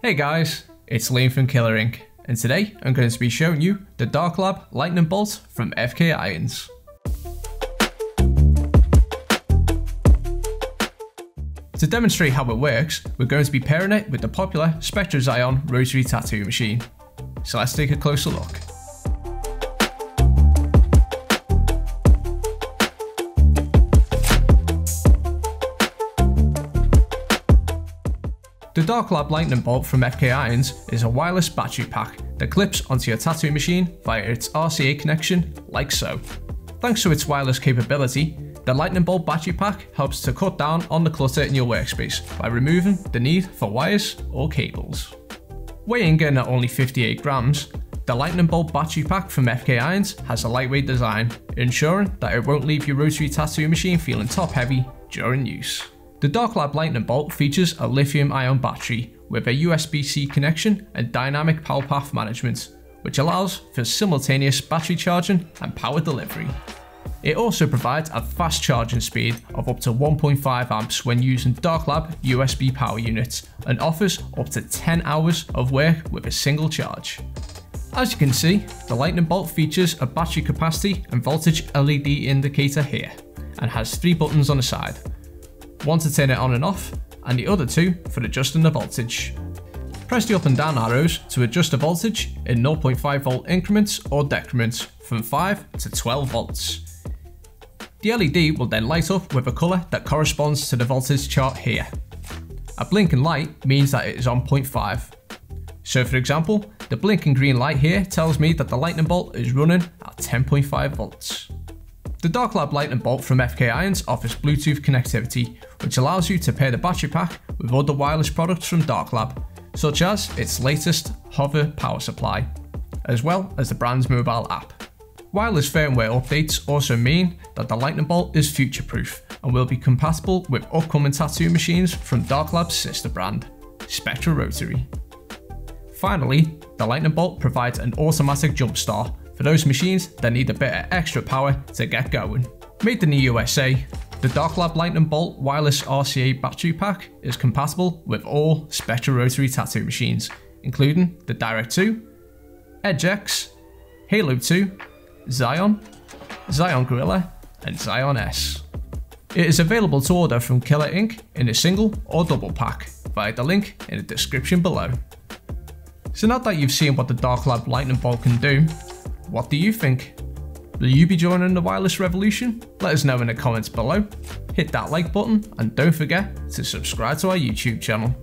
Hey guys, it's Liam from Killer Inc. and today I'm going to be showing you the Darklab Lightning Bolt from FK Irons. To demonstrate how it works, we're going to be pairing it with the popular Spektra Rotary tattoo machine. So let's take a closer look. The Darklab Lightning Bolt from FK Irons is a wireless battery pack that clips onto your tattoo machine via its RCA connection, like so. Thanks to its wireless capability, the Lightning Bolt battery pack helps to cut down on the clutter in your workspace by removing the need for wires or cables. Weighing in at only 58 grams, the Lightning Bolt battery pack from FK Irons has a lightweight design, ensuring that it won't leave your rotary tattoo machine feeling top heavy during use. The Darklab Lightning Bolt features a lithium-ion battery with a USB-C connection and dynamic power path management, which allows for simultaneous battery charging and power delivery. It also provides a fast charging speed of up to 1.5 amps when using Darklab USB power units and offers up to 10 hours of work with a single charge. As you can see, the Lightning Bolt features a battery capacity and voltage LED indicator here, and has 3 buttons on the side. One to turn it on and off, and the other 2 for adjusting the voltage. Press the up and down arrows to adjust the voltage in 0.5 volt increments or decrements from 5 to 12 volts. The LED will then light up with a colour that corresponds to the voltage chart here. A blinking light means that it is on 0.5. So for example, the blinking green light here tells me that the Lightning Bolt is running at 10.5 volts. The Darklab Lightning Bolt from FK Irons offers Bluetooth connectivity, which allows you to pair the battery pack with other wireless products from Darklab, such as its latest Hover power supply, as well as the brand's mobile app. Wireless firmware updates also mean that the Lightning Bolt is future-proof and will be compatible with upcoming tattoo machines from Darklab's sister brand, Spektra Rotary. Finally, the Lightning Bolt provides an automatic jump start for those machines that need a bit of extra power to get going. Made in the USA, the Darklab Lightning Bolt wireless RCA battery pack is compatible with all Spektra Rotary tattoo machines, including the Direct 2, Edge X, Halo 2, Zion, Zion Gorilla, and Zion S. It is available to order from Killer Inc. in a single or double pack via the link in the description below. So now that you've seen what the Darklab Lightning Bolt can do, what do you think? Will you be joining the wireless revolution? Let us know in the comments below. Hit that like button and don't forget to subscribe to our YouTube channel.